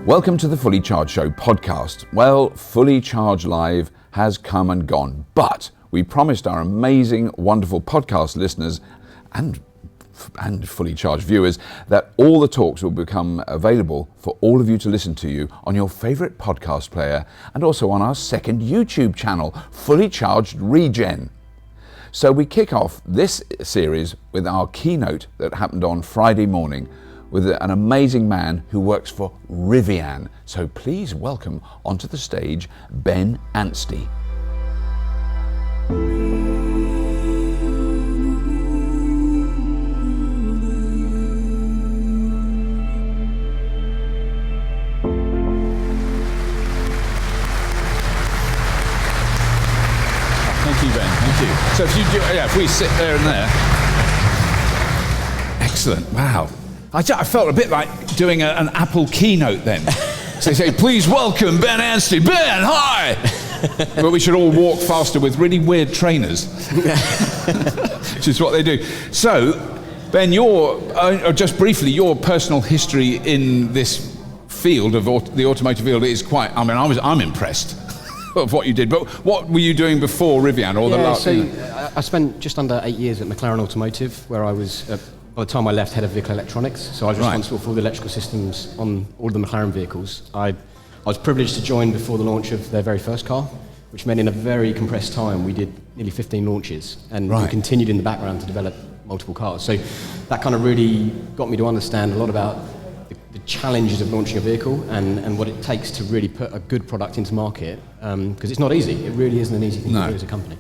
Welcome to the Fully Charged Show podcast. Well, Fully Charged Live has come and gone, but we promised our amazing, wonderful podcast listeners and Fully Charged viewers that all the talks will become available for all of you to listen to you on your favourite podcast player and also on our second YouTube channel, Fully Charged Regen. So we kick off this series with our keynote that happened on Friday morning with an amazing man who works for Rivian. So please welcome onto the stage Ben Anstey. Thank you, Ben. Thank you. So if we sit there and there. Excellent. Wow. I felt a bit like doing an Apple keynote then. So they say, please welcome Ben Anstey. Ben, hi! But we should all walk faster with really weird trainers, which is what they do. So, Ben, just briefly, your personal history in this field of the automotive field is quite, I'm impressed of what you did. But what were you doing before Rivian? I spent just under 8 years at McLaren Automotive, where I was... by the time I left, head of vehicle electronics, so I was responsible for all the electrical systems on all of the McLaren vehicles. I was privileged to join before the launch of their very first car, which meant in a very compressed time we did nearly 15 launches, and we continued in the background to develop multiple cars. So that kind of really got me to understand a lot about the challenges of launching a vehicle and what it takes to really put a good product into market, because it's not easy. It really isn't an easy thing to do as a company.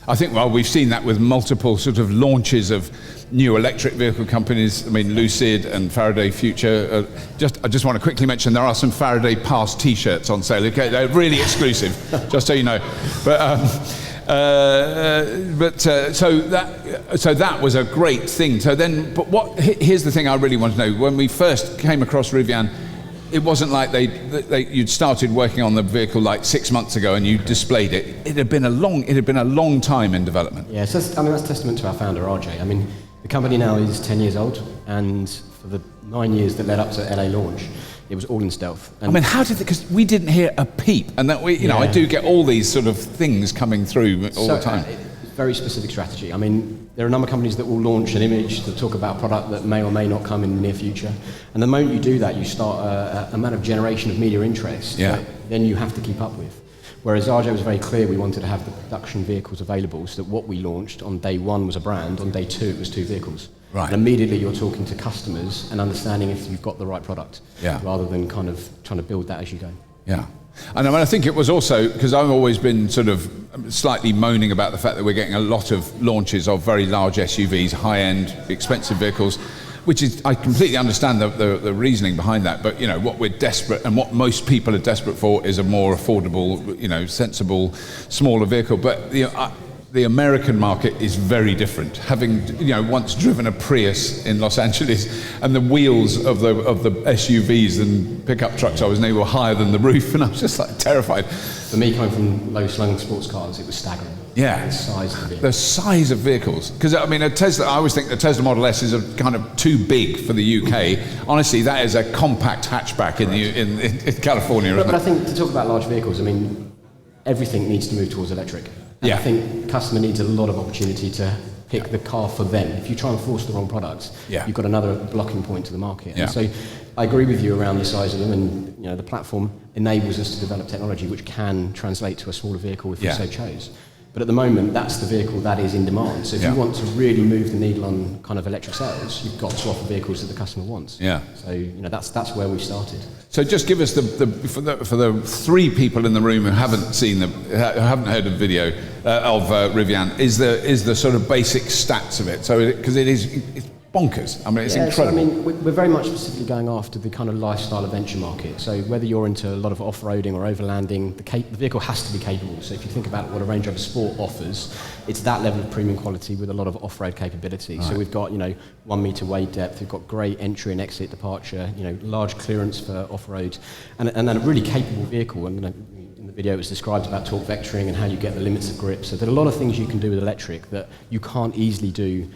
I think, we've seen that with multiple sort of launches of new electric vehicle companies. I mean, Lucid and Faraday Future. I just want to quickly mention there are some Faraday Past T-shirts on sale. Okay, they're really exclusive, just so you know. So that was a great thing. Here's the thing I really want to know. When we first came across Rivian, it wasn't like you'd started working on the vehicle like 6 months ago and you displayed it. It had been a long time in development. Yeah, so that's testament to our founder, RJ. I mean, the company now is 10 years old, and for the 9 years that led up to LA launch, it was all in stealth. And because we didn't hear a peep, and that I do get all these sort of things coming through all the time. Very specific strategy. I mean, there are a number of companies that will launch an image to talk about a product that may or may not come in the near future. And the moment you do that, you start a amount of generation of media interest that then you have to keep up with. Whereas RJ was very clear we wanted to have the production vehicles available, so that what we launched on day one was a brand, on day two it was 2 vehicles. Right. And immediately you're talking to customers and understanding if you've got the right product, rather than kind of trying to build that as you go. Yeah. And I think it was also, because I've always been sort of slightly moaning about the fact that we're getting a lot of launches of very large SUVs, high-end, expensive vehicles, which is, I completely understand the reasoning behind that, but what we're desperate, and what most people are desperate for, is a more affordable, sensible, smaller vehicle. But the American market is very different. Having once driven a Prius in Los Angeles, and the wheels of the SUVs and pickup trucks I was near were higher than the roof, and I was just like terrified. For me, coming from low-slung sports cars, it was staggering. Yeah, the size of the vehicles. The size of vehicles. Because I always think the Tesla Model S is a kind of too big for the UK. Honestly, that is a compact hatchback in California. But I think to talk about large vehicles, everything needs to move towards electric. And I think customer needs a lot of opportunity to pick the car for them. If you try and force the wrong products, you've got another blocking point to the market. And so I agree with you around the size of them, and the platform enables us to develop technology which can translate to a smaller vehicle if we so chose. But at the moment, that's the vehicle that is in demand. So if you want to really move the needle on kind of electric sales, you've got to offer vehicles that the customer wants. Yeah. So that's where we started. So just give us for the 3 people in the room who haven't haven't heard of video of Rivian, is the sort of basic stats of it. So because it's bonkers. I mean, it's incredible. So, I mean, we're very much specifically going after the kind of lifestyle adventure market. So whether you're into a lot of off-roading or overlanding, the vehicle has to be capable. So if you think about what a Range Rover Sport offers, it's that level of premium quality with a lot of off-road capability. Right. So we've got, 1 metre weight depth, we've got great entry and exit departure, large clearance for off-road, and then a really capable vehicle. And in the video it was described about torque vectoring and how you get the limits of grip. So there are a lot of things you can do with electric that you can't easily do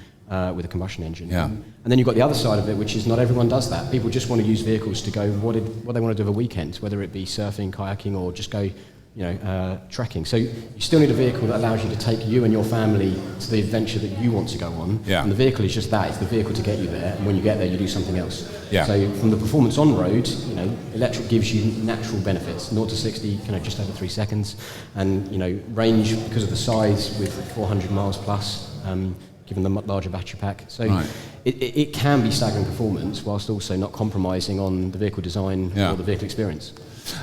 with a combustion engine. Yeah. And then you've got the other side of it, which is not everyone does that. People just want to use vehicles to go what they want to do over weekends, whether it be surfing, kayaking, or just go trekking. So you still need a vehicle that allows you to take you and your family to the adventure that you want to go on. Yeah. And the vehicle is just that. It's the vehicle to get you there. And when you get there, you do something else. Yeah. So from the performance on road, electric gives you natural benefits. 0 to 60, just over 3 seconds. And, range because of the size with 400 miles plus, given the much larger battery pack. So right. it can be staggering performance whilst also not compromising on the vehicle design or the vehicle experience.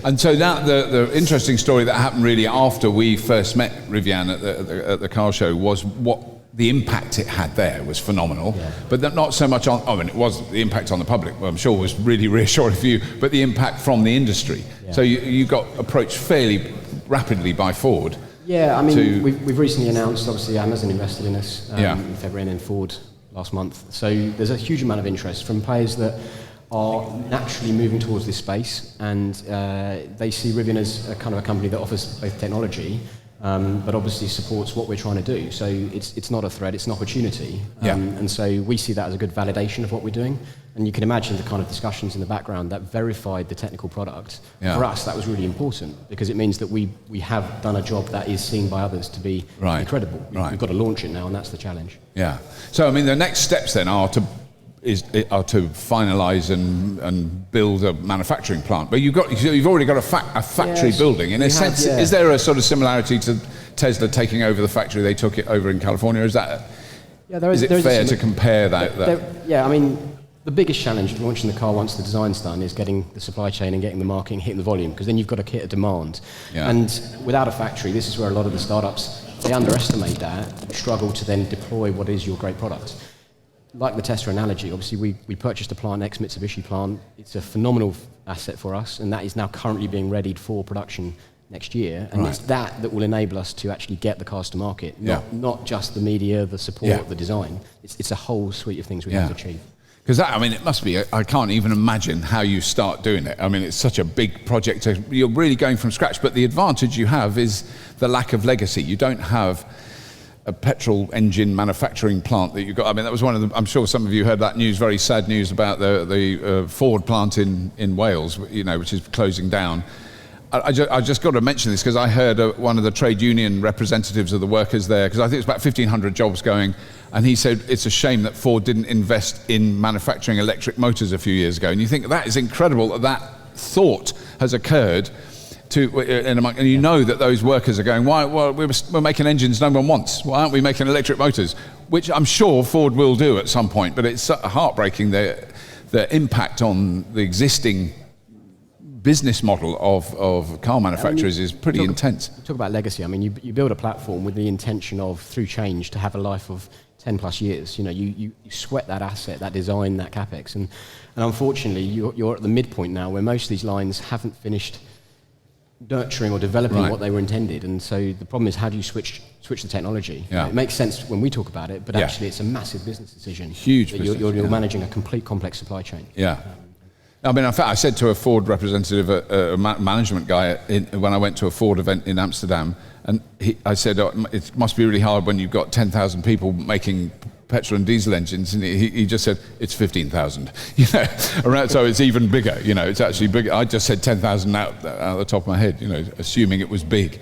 And so that the interesting story that happened really after we first met Rivian at the car show was what the impact it had there was phenomenal, but not so much on, it was the impact on the public, well, I'm sure was really reassuring for you, but the impact from the industry. Yeah. So you got approached fairly rapidly by Ford. Yeah, I mean, we've recently announced, obviously, Amazon invested in us in February, and then Ford last month. So there's a huge amount of interest from players that are naturally moving towards this space, and they see Rivian as a kind of a company that offers both technology, but obviously supports what we're trying to do. So it's not a threat, it's an opportunity. And so we see that as a good validation of what we're doing. And you can imagine the kind of discussions in the background that verified the technical product. For us, that was really important, because it means that we have done a job that is seen by others to be incredible. We've got to launch it now, and that's the challenge. Yeah. So, I mean, the next steps then are to finalise and build a manufacturing plant. But you've already got a factory building. In a sense, is there a sort of similarity to Tesla taking over the factory? They took it over in California. Is that? Yeah, is it fair to compare that? Yeah, I mean, the biggest challenge of launching the car once the design's done is getting the supply chain and getting the marketing, hitting the volume, because then you've got to hit a demand. Yeah. And without a factory, this is where a lot of the startups, they underestimate that, struggle to then deploy what is your great product. Like the Tesla analogy, obviously we purchased a plant, ex-Mitsubishi plant. It's a phenomenal asset for us, and that is now currently being readied for production next year. And it's that will enable us to actually get the cars to market, not just the media, the support, the design. It's a whole suite of things we have to achieve. Because it must be, I can't even imagine how you start doing it. I mean, it's such a big project. You're really going from scratch, but the advantage you have is the lack of legacy. You don't have a petrol engine manufacturing plant that you've got. I mean, that was one of the, I'm sure some of you heard that news, very sad news about the Ford plant in Wales, which is closing down. I just got to mention this because I heard one of the trade union representatives of the workers there, because I think it's about 1,500 jobs going, and he said it's a shame that Ford didn't invest in manufacturing electric motors a few years ago. And you think that is incredible that thought has occurred and that those workers are going, well, we're making engines no one wants. Why aren't we making electric motors? Which I'm sure Ford will do at some point, but it's heartbreaking the impact on the existing business model of car manufacturers is pretty intense. Talk about legacy. I mean, you build a platform with the intention of, through change, to have a life of 10 plus years. You sweat that asset, that design, that capex, and unfortunately you're at the midpoint now where most of these lines haven't finished nurturing or developing what they were intended. And so the problem is, how do you switch the technology? It makes sense when we talk about it, but actually it's a massive business decision. Huge business. You're managing a complete complex supply chain. I mean, in fact, I said to a Ford representative, a management guy, when I went to a Ford event in Amsterdam, and I said, it must be really hard when you've got 10,000 people making petrol and diesel engines, and he just said, it's 15,000, so it's even bigger, it's actually bigger. I just said 10,000 out the top of my head, assuming it was big.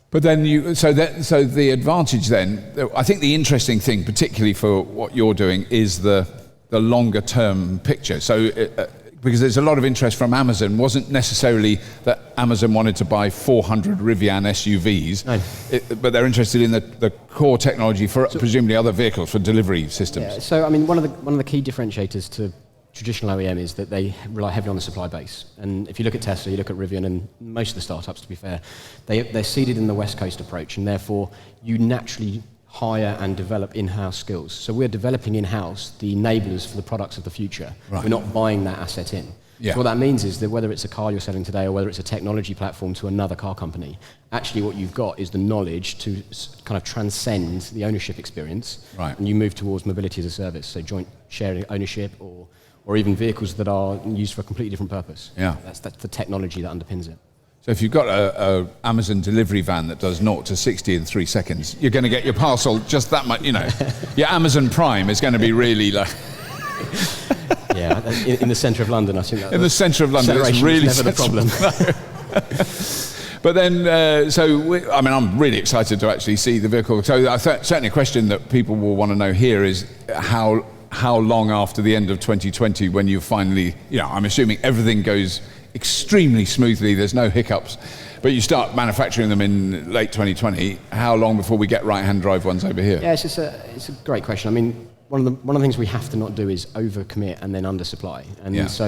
But then so the advantage then, I think the interesting thing, particularly for what you're doing, is the longer term picture. So because there's a lot of interest from Amazon, wasn't necessarily that Amazon wanted to buy 400 Rivian SUVs, but they're interested in the core technology for presumably other vehicles, for delivery systems. Yeah, so I mean, one of the key differentiators to traditional OEM is that they rely heavily on the supply base. And if you look at Tesla, you look at Rivian, and most of the startups, to be fair, they're seeded in the West Coast approach, and therefore you naturally hire and develop in-house skills. So we're developing in-house the enablers for the products of the future. Right. We're not buying that asset in. Yeah. So what that means is that whether it's a car you're selling today or whether it's a technology platform to another car company, actually what you've got is the knowledge to kind of transcend the ownership experience. Right. And you move towards mobility as a service, so joint sharing ownership or even vehicles that are used for a completely different purpose. Yeah. That's the technology that underpins it. So if you've got a Amazon delivery van that does 0 to 60 in 3 seconds, you're going to get your parcel just that much, Your Amazon Prime is going to be really like... Yeah, in the centre of London, I think that... In the centre of London, it's really never the problem. But then, I'm really excited to actually see the vehicle. So certainly a question that people will want to know here is how long after the end of 2020 when you finally, I'm assuming everything goes extremely smoothly, there's no hiccups, but you start manufacturing them in late 2020, how long before we get right-hand drive ones over here? Yeah, it's a great question. I mean, one of the things we have to not do is overcommit and then undersupply. And so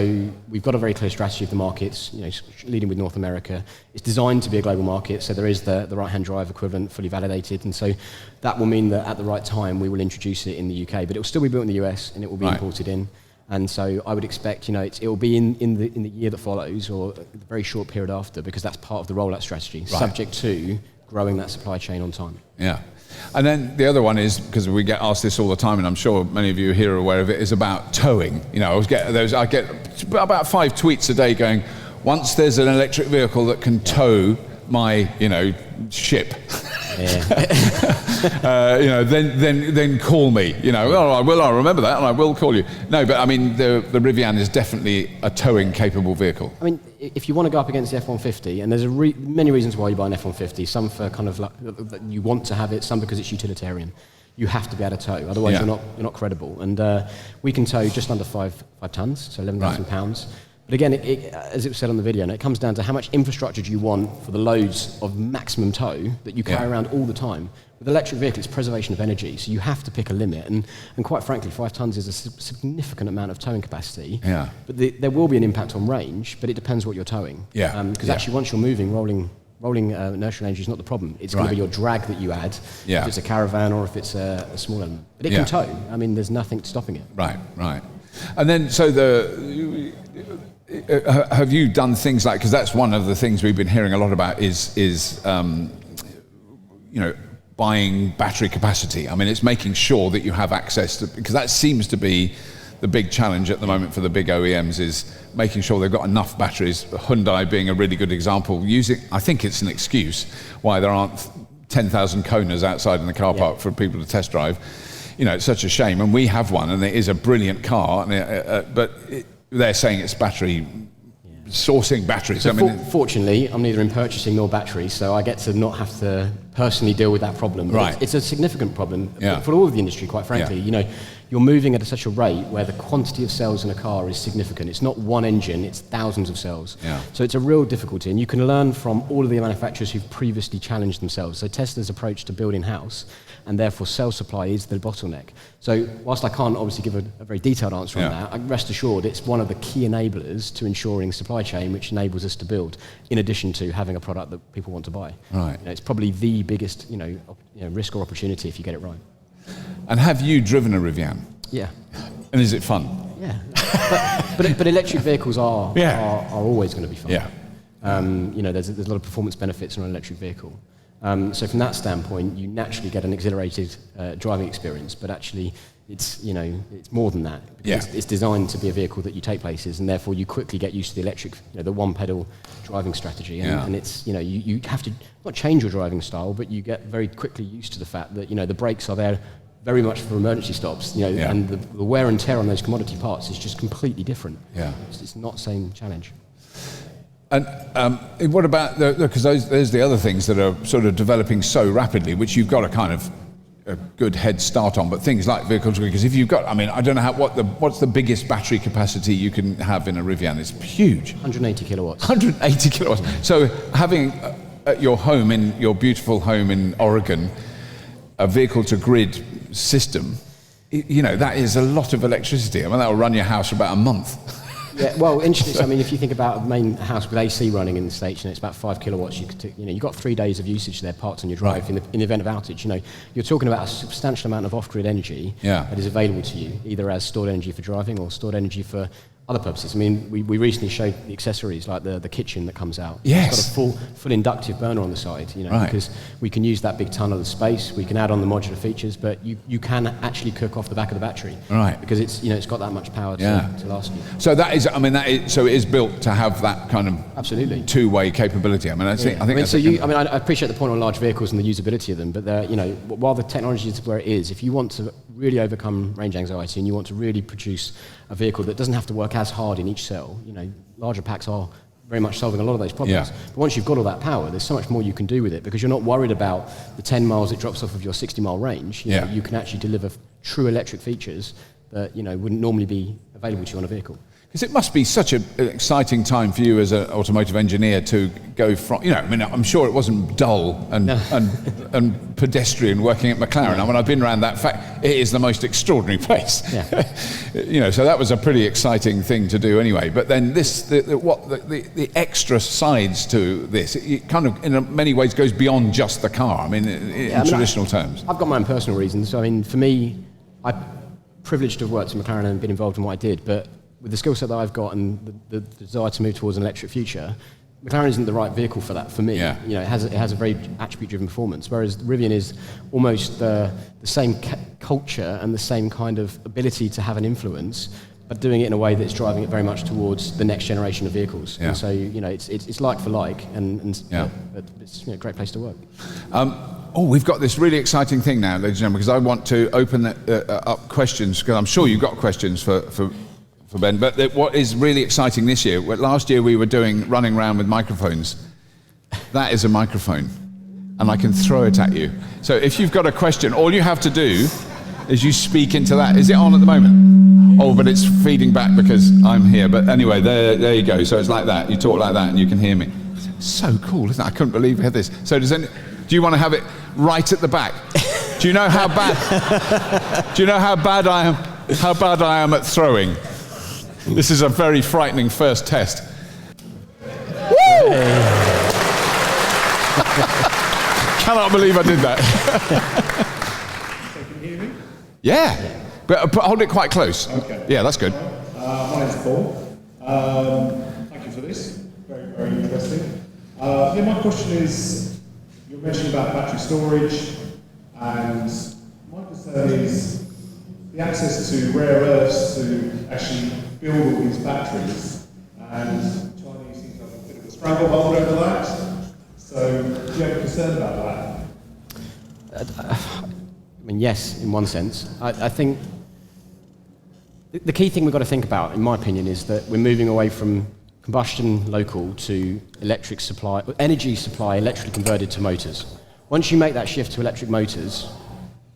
we've got a very clear strategy of the markets, leading with North America. It's designed to be a global market, so there is the right-hand drive equivalent fully validated, and so that will mean that at the right time we will introduce it in the UK, but it will still be built in the US and it will be imported in. And so I would expect, it will be in the year that follows or the very short period after, because that's part of the rollout strategy, subject to growing that supply chain on time. Yeah. And then the other one is, because we get asked this all the time, and I'm sure many of you here are aware of it, is about towing. I get about 5 tweets a day going, once there's an electric vehicle that can tow my, ship, then call me. I'll remember that, and I will call you. No, but I mean, the Rivian is definitely a towing capable vehicle. I mean, if you want to go up against the F-150, and there's many reasons why you buy an F-150, some for kind of like you want to have it, some because it's utilitarian. You have to be able to tow, otherwise you're not credible. And we can tow just under 5 tons, so 11,000 pounds. But again, as it was said on the video, it comes down to how much infrastructure do you want for the loads of maximum tow that you carry around all the time. With electric vehicles, it's preservation of energy, so you have to pick a limit. And quite frankly, 5 tons is a significant amount of towing capacity. Yeah. But there will be an impact on range, but it depends what you're towing. Yeah. Because actually, once you're moving, rolling inertial energy is not the problem. It's going to be your drag that you add, if it's a caravan or if it's a small element. But it can tow. I mean, there's nothing stopping it. Right. And then, so have you done things like, because that's one of the things we've been hearing a lot about is buying battery capacity. I mean, it's making sure that you have access to, because that seems to be the big challenge at the moment for the big OEMs, is making sure they've got enough batteries. Hyundai being a really good example, I think it's an excuse why there aren't 10,000 Konas outside in the car park for people to test drive. It's such a shame, and we have one, and it is a brilliant car, but they're saying it's sourcing batteries. So fortunately, I'm neither in purchasing nor batteries, so I get to not have to personally deal with that problem. Right. It's a significant problem for all of the industry, quite frankly. You're moving at such a rate where the quantity of cells in a car is significant. It's not one engine, it's thousands of cells. Yeah. So it's a real difficulty, and you can learn from all of the manufacturers who've previously challenged themselves. So Tesla's approach to build in-house, and therefore cell supply is the bottleneck. So whilst I can't obviously give a very detailed answer on that, rest assured it's one of the key enablers to ensuring supply chain, which enables us to build, in addition to having a product that people want to buy. Right. It's probably the biggest risk or opportunity if you get it right. And have you driven a Rivian? Yeah. And is it fun? Yeah. but electric vehicles are always going to be fun. Yeah. There's a lot of performance benefits on an electric vehicle. So from that standpoint, you naturally get an exhilarated driving experience, but actually it's more than that. Because it's designed to be a vehicle that you take places, and therefore you quickly get used to the electric, the one pedal driving strategy. And it's, you have to not change your driving style, but you get very quickly used to the fact that, the brakes are there very much for emergency stops, and the wear and tear on those commodity parts is just completely different. Yeah. It's not the same challenge. And what about, because there's the other things that are sort of developing so rapidly, which you've got a kind of a good head start on, but things like vehicles, because if you've got, I don't know what's the biggest battery capacity you can have in a Rivian? It's huge. 180 kilowatts. 180 kilowatts. So having at your home, in your beautiful home in Oregon, a vehicle to grid system, that is a lot of electricity. That'll run your house for about a month. Yeah, well, interesting. I mean, if you think about a main house with AC running in the States, it's about 5 kilowatts. You've got 3 days of usage there parked on your drive in the event of outage. You're talking about a substantial amount of off-grid energy that is available to you, either as stored energy for driving or stored energy for other purposes. I mean, we recently showed the accessories, like the kitchen that comes out. Yes. It's got a full inductive burner on the side, because we can use that big tunnel of space, we can add on the modular features, but you can actually cook off the back of the battery. Right. Because it's got that much power to last you. So so it is built to have that kind of absolutely two-way capability. I mean, I think I appreciate the point on large vehicles and the usability of them, but while the technology is where it is, if you want to really overcome range anxiety and you want to really produce a vehicle that doesn't have to work as hard in each cell, larger packs are very much solving a lot of those problems. But once you've got all that power, there's so much more you can do with it, because you're not worried about the 10 miles it drops off of your 60-mile range. You can actually deliver true electric features that wouldn't normally be available to you on a vehicle. Because it must be such an exciting time for you as an automotive engineer to go from, I'm sure it wasn't dull and pedestrian working at McLaren. I mean, I've been around that fact. It is the most extraordinary place. Yeah. So that was a pretty exciting thing to do anyway. But then the extra sides to this, it kind of in many ways goes beyond just the car. I mean, in traditional terms. I've got my own personal reasons. I mean, for me, I'm privileged to have worked at McLaren and been involved in what I did, but with the skill set that I've got and the desire to move towards an electric future, McLaren isn't the right vehicle for that for me. Yeah. It has a very attribute-driven performance, whereas Rivian is almost the same culture and the same kind of ability to have an influence, but doing it in a way that's driving it very much towards the next generation of vehicles. Yeah. And so it's like for like, and it's a great place to work. We've got this really exciting thing now, ladies and gentlemen, because I want to open up questions, because I'm sure you've got questions for Ben, but what is really exciting this year, last year we were running around with microphones. That is a microphone, and I can throw it at you. So if you've got a question, all you have to do is you speak into that. Is it on at the moment? Oh, but it's feeding back because I'm here. But anyway, there you go. So it's like that. You talk like that and you can hear me. So cool, isn't it? I couldn't believe we had this. So do you want to have it right at the back? Do you know how bad? Do you know how bad I am? How bad I am at throwing? This is a very frightening first test. Woo! Cannot believe I did that. So can you hear me? Yeah, but hold it quite close. Okay. Yeah, that's good. My name's Paul. Thank you for this. Very, very interesting. My question is, you're mentioning about battery storage, and my concern is the access to rare earths to actually build all these batteries, and Chinese seem to have a bit of a stranglehold over that. So do you have a concern about that? I mean, yes, in one sense. I think the key thing we've got to think about, in my opinion, is that we're moving away from combustion local to electric supply, energy supply electrically converted to motors. Once you make that shift to electric motors,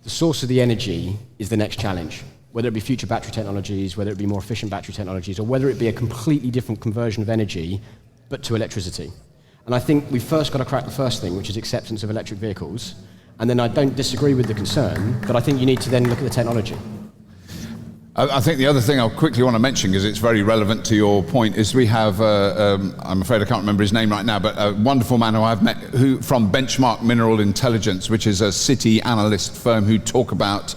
the source of the energy is the next challenge. Whether it be future battery technologies, whether it be more efficient battery technologies, or whether it be a completely different conversion of energy, but to electricity. And I think we've first got to crack the first thing, which is acceptance of electric vehicles. And then I don't disagree with the concern, but I think you need to then look at the technology. I think the other thing I quickly want to mention, because it's very relevant to your point, is we have, I'm afraid I can't remember his name right now, but a wonderful man who I've met from Benchmark Mineral Intelligence, which is a city analyst firm who talk about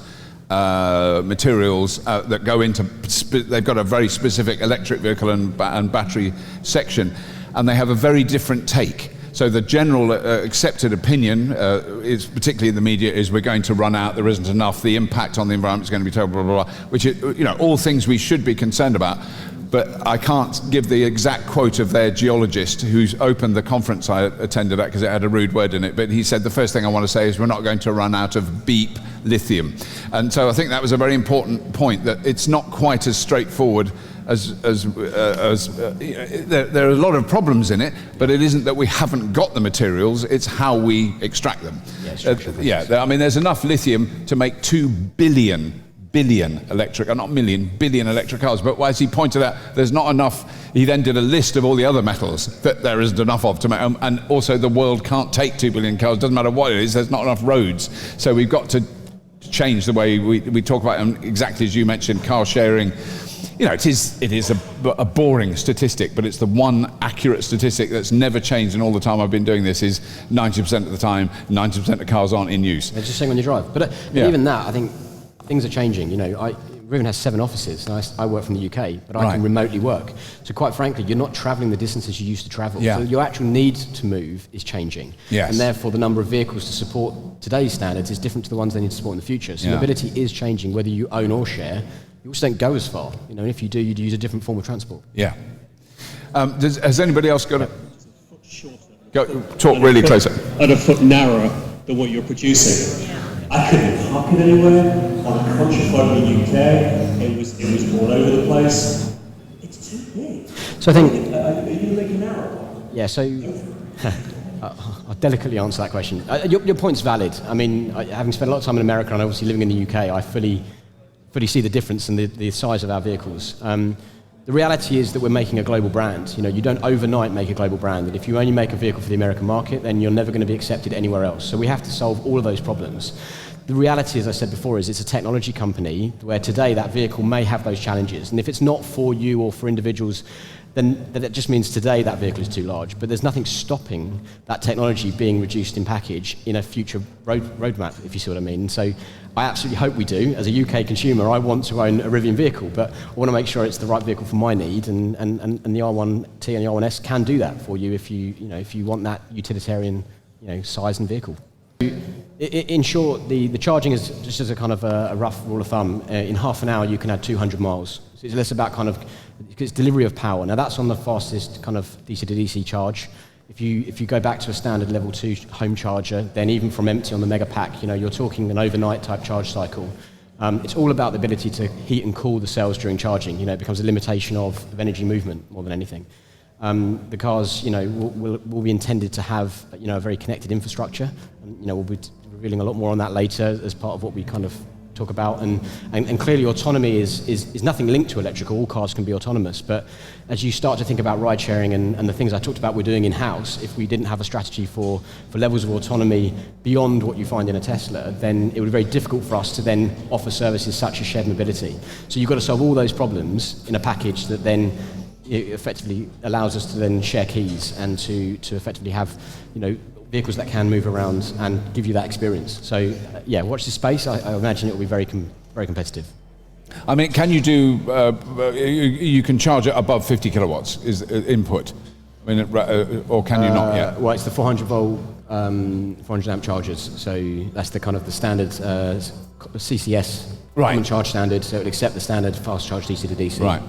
materials that go into, they've got a very specific electric vehicle and battery section, and they have a very different take. So the general accepted opinion, is particularly in the media, is we're going to run out, there isn't enough, the impact on the environment is going to be terrible, blah, blah, blah, which is, all things we should be concerned about. But I can't give the exact quote of their geologist who's opened the conference I attended at, because it had a rude word in it, but he said the first thing I want to say is we're not going to run out of beep lithium. And so I think that was a very important point, that it's not quite as straightforward as there are a lot of problems in it, but it isn't that we haven't got the materials, it's how we extract them. I mean, there's enough lithium to make 2 billion electric, not million, billion electric cars. But as he pointed out, there's not enough. He then did a list of all the other metals that there isn't enough of to make, and also the world can't take 2 billion cars. Doesn't matter what it is, there's not enough roads. So we've got to change the way we talk about them, exactly as you mentioned, car sharing, it is a boring statistic, but it's the one accurate statistic that's never changed in all the time I've been doing this. Is 90% of the time, 90% of cars aren't in use. They're just sitting on your drive. But even that, I think things are changing. Rivian has 7 offices, and I work from the UK, but I can remotely work. So quite frankly, you're not travelling the distances you used to travel. Yeah. So your actual need to move is changing. Yes. And therefore the number of vehicles to support today's standards is different to the ones they need to support in the future. So mobility is changing, whether you own or share. You also don't go as far. And if you do, you'd use a different form of transport. Yeah. Has anybody else got a... foot shorter. Talk really closer. And a foot narrower than what you're producing. I couldn't park it anywhere. On a conscious road in the UK, it was all over the place. It's too big. So I think... Are you making narrow? Yeah, so... I'll delicately answer that question. Your point's valid. I mean, having spent a lot of time in America and obviously living in the UK, I fully see the difference in the size of our vehicles. The reality is that we're making a global brand. You don't overnight make a global brand. And if you only make a vehicle for the American market, then you're never going to be accepted anywhere else. So we have to solve all of those problems. The reality, as I said before, is it's a technology company where today that vehicle may have those challenges. And if it's not for you or for individuals, then that just means today that vehicle is too large. But there's nothing stopping that technology being reduced in package in a future roadmap, if you see what I mean. And so I absolutely hope we do. As a UK consumer, I want to own a Rivian vehicle, but I want to make sure it's the right vehicle for my need, and the R1T and the R1S can do that for you if you want that utilitarian size and vehicle. In short, the charging is, just as a kind of a rough rule of thumb, in half an hour you can add 200 miles. So it's less about it's delivery of power. Now that's on the fastest kind of DC to DC charge. If you go back to a standard level 2 home charger, then even from empty on the mega pack, you're talking an overnight type charge cycle. It's all about the ability to heat and cool the cells during charging. It becomes a limitation of energy movement more than anything. The cars, will be intended to have, a very connected infrastructure. And, we'll be revealing a lot more on that later as part of what we kind of talk about. And clearly autonomy is nothing linked to electrical. All cars can be autonomous. But as you start to think about ride sharing and the things I talked about we're doing in-house, if we didn't have a strategy for levels of autonomy beyond what you find in a Tesla, then it would be very difficult for us to then offer services such as shared mobility. So you've got to solve all those problems in a package that then it effectively allows us to then share keys and to effectively have vehicles that can move around and give you that experience. So watch this space. I imagine it will be very competitive. I mean, can you do? You can charge it above 50 kilowatts is input. I mean, or can you not yet? Well, it's the 400 volt, 400 amp chargers. So that's the kind of the standard CCS. Common charge standard, so it would accept the standard fast charge DC to DC. Right.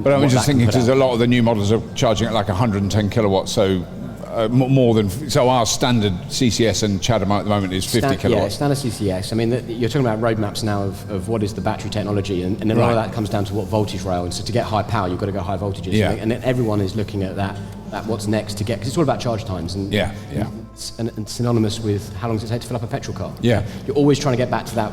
But I was just thinking, because a lot of the new models are charging at like 110 kilowatts, so more than... So our standard CCS and Chatham at the moment is 50 kilowatts. Yeah, standard CCS. I mean, you're talking about roadmaps now of what is the battery technology, and then a lot of that comes down to what voltage rail. And so to get high power, you've got to go high voltages. Yeah. And then everyone is looking at that what's next to get... Because it's all about charge times. And and synonymous with how long does it take to fill up a petrol car. Yeah. You're always trying to get back to that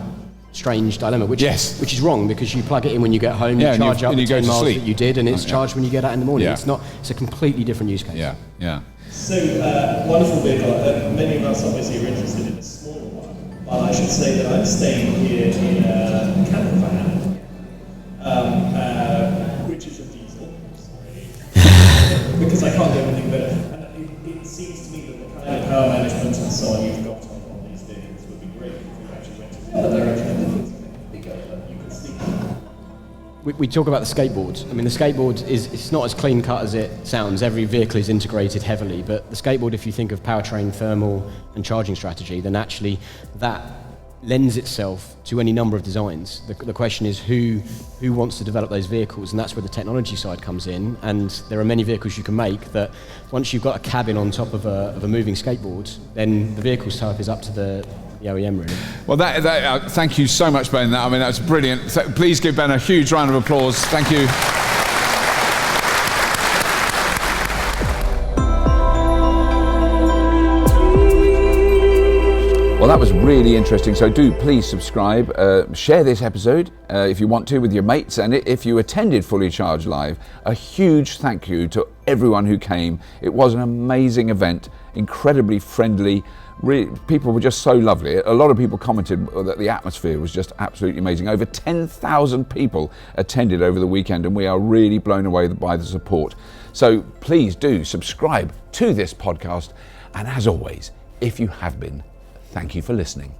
strange dilemma, which is wrong, because you plug it in when you get home, you charge up the 10 miles that you did, and it's charged when you get out in the morning. It's a completely different use case. Yeah. So, wonderful vehicle. Many of us obviously are interested in a smaller one, but I should say that I'm staying here in a camper van, which is a diesel, because I can't do anything better. And it seems to me that the kind of power management and so on you've got on these vehicles would be great if you actually went to the other direction of the bigger, you could sleep. We talk about the skateboard. I mean, the skateboard it's not as clean cut as it sounds. Every vehicle is integrated heavily, but the skateboard, if you think of powertrain, thermal, and charging strategy, then actually that lends itself to any number of designs. The question is who wants to develop those vehicles, and that's where the technology side comes in. And there are many vehicles you can make that once you've got a cabin on top of a moving skateboard, then the vehicle's type is up to the OEM, really. Well, thank you so much, Ben. I mean, that's brilliant. Please give Ben a huge round of applause. Thank you. Well, that was really interesting. So do please subscribe, share this episode if you want to with your mates, and if you attended Fully Charged Live, a huge thank you to everyone who came. It was an amazing event. incredibly friendly. People were just so lovely. A lot of people commented that the atmosphere was just absolutely amazing. Over 10,000 people attended over the weekend, and we are really blown away by the support. So please do subscribe to this podcast, and as always, if you have been, thank you for listening.